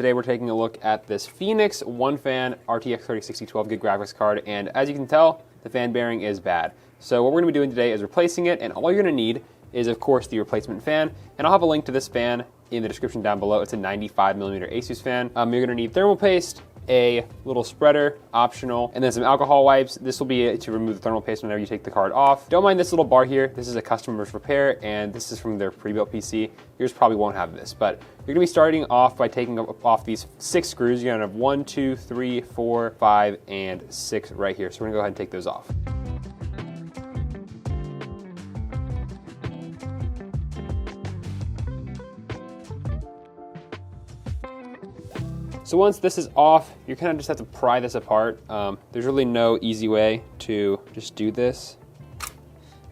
Today we're taking a look at this Phoenix one fan RTX 3060 12GB graphics card, and as you can tell, the fan bearing is bad. So what we're going to be doing today is replacing it, and all you're going to need is of course the replacement fan, and I'll have a link to this fan in the description down below. It's a 95mm Asus fan. You're going to need thermal paste, a little spreader, optional, and then some alcohol wipes. This will be to remove the thermal paste whenever you take the card off. Don't mind this little bar here. This is a customer's repair, and this is from their pre-built PC. Yours probably won't have this, but you're gonna be starting off by taking off these 6 screws. You're gonna have 1, 2, 3, 4, 5, and 6 right here. So we're gonna go ahead and take those off. So once this is off, you kind of just have to pry this apart. There's really no easy way to just do this.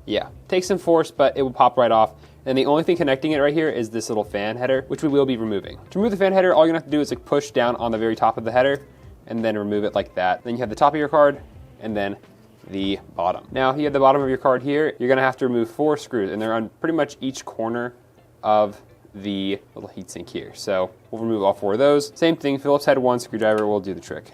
Yeah, takes some force, but it will pop right off. And the only thing connecting it right here is this little fan header, which we will be removing. To remove the fan header, all you're gonna have to do is like push down on the very top of the header and then remove it like that. Then you have the top of your card and then the bottom. Now you have the bottom of your card here. You're gonna have to remove 4 screws, and they're on pretty much each corner of the little heatsink here. So we'll remove all 4 of those. Same thing, Phillips head 1 screwdriver will do the trick.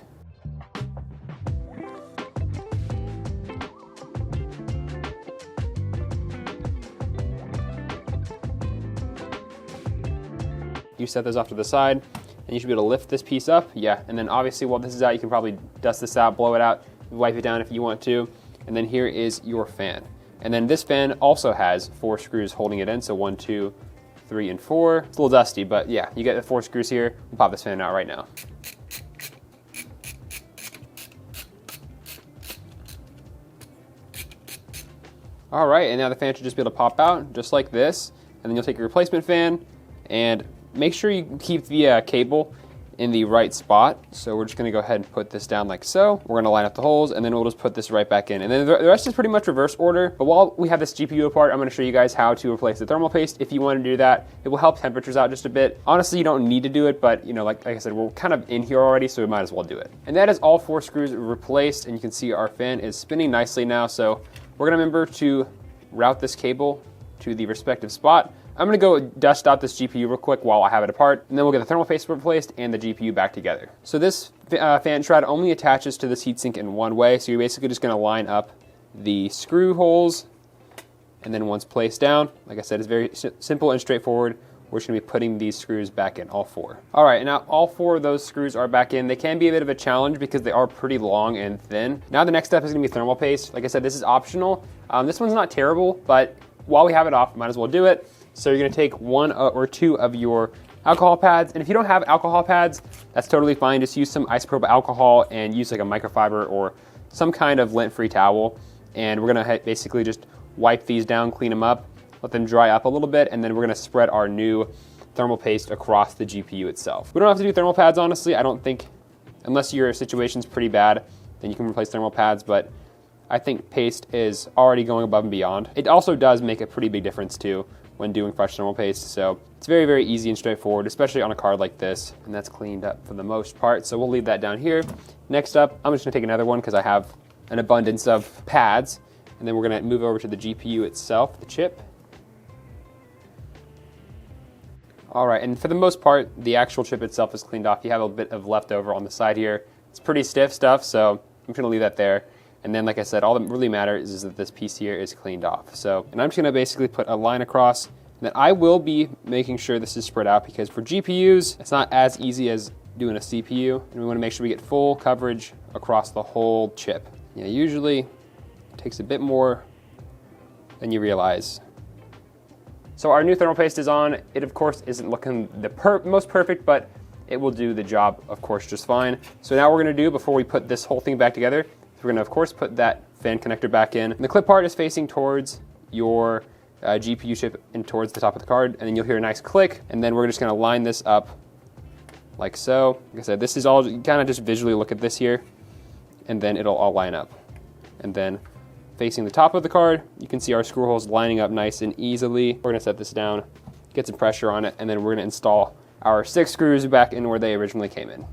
You set those off to the side, and you should be able to lift this piece up. Yeah, and then obviously while this is out, you can probably dust this out, blow it out, wipe it down if you want to. And then here is your fan. And then this fan also has 4 screws holding it in, so 1, 2, 3, and 4. It's a little dusty, but yeah, you get the 4 screws here. We'll pop this fan out right now. All right, and now the fan should just be able to pop out just like this. And then you'll take your replacement fan and make sure you keep the cable in the right spot. So we're just gonna go ahead and put this down like so. We're gonna line up the holes, and then we'll just put this right back in. And then the rest is pretty much reverse order. But while we have this GPU apart, I'm gonna show you guys how to replace the thermal paste. If you wanna do that, it will help temperatures out just a bit. Honestly, you don't need to do it, but you know, like I said, we're kind of in here already, so we might as well do it. And that is all 4 screws replaced, and you can see our fan is spinning nicely now. So we're gonna remember to route this cable to the respective spot. I'm gonna go dust out this GPU real quick while I have it apart, and then we'll get the thermal paste replaced and the GPU back together. So this fan shroud only attaches to this heatsink in one way, so you're basically just gonna line up the screw holes, and then once placed down, like I said, it's very simple and straightforward. We're just gonna be putting these screws back in, all 4. All right, now all 4 of those screws are back in. They can be a bit of a challenge because they are pretty long and thin. Now the next step is gonna be thermal paste. Like I said, this is optional. This one's not terrible, but while we have it off, might as well do it. So you're gonna take 1 or 2 of your alcohol pads, and if you don't have alcohol pads, that's totally fine. Just use some isopropyl alcohol and use like a microfiber or some kind of lint-free towel. And we're gonna basically just wipe these down, clean them up, let them dry up a little bit, and then we're gonna spread our new thermal paste across the GPU itself. We don't have to do thermal pads, honestly. I don't think, unless your situation's pretty bad, then you can replace thermal pads, but I think paste is already going above and beyond. It also does make a pretty big difference too when doing fresh thermal paste. So it's very, very easy and straightforward, especially on a card like this. And that's cleaned up for the most part. So we'll leave that down here. Next up, I'm just gonna take another one because I have an abundance of pads. And then we're gonna move over to the GPU itself, the chip. All right, and for the most part, the actual chip itself is cleaned off. You have a bit of leftover on the side here. It's pretty stiff stuff, so I'm gonna leave that there. And then, like I said, all that really matters is that this piece here is cleaned off. So, and I'm just gonna basically put a line across, and then I will be making sure this is spread out because for GPUs, it's not as easy as doing a CPU, and we wanna make sure we get full coverage across the whole chip. Yeah, usually it takes a bit more than you realize. So our new thermal paste is on. It, of course, isn't looking the most perfect, but it will do the job, of course, just fine. So now what we're gonna do before we put this whole thing back together, we're gonna, of course, put that fan connector back in. And the clip part is facing towards your GPU chip and towards the top of the card, and then you'll hear a nice click, and then we're just gonna line this up like so. Like I said, this is all, you kinda just visually look at this here, and then it'll all line up. And then facing the top of the card, you can see our screw holes lining up nice and easily. We're gonna set this down, get some pressure on it, and then we're gonna install our 6 screws back in where they originally came in.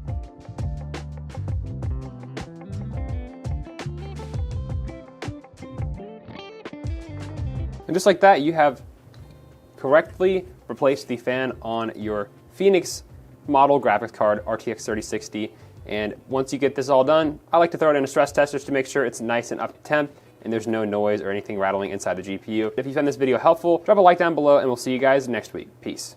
And just like that, you have correctly replaced the fan on your Phoenix model graphics card, RTX 3060. And once you get this all done, I like to throw it in a stress test just to make sure it's nice and up to temp and there's no noise or anything rattling inside the GPU. If you found this video helpful, drop a like down below and we'll see you guys next week. Peace.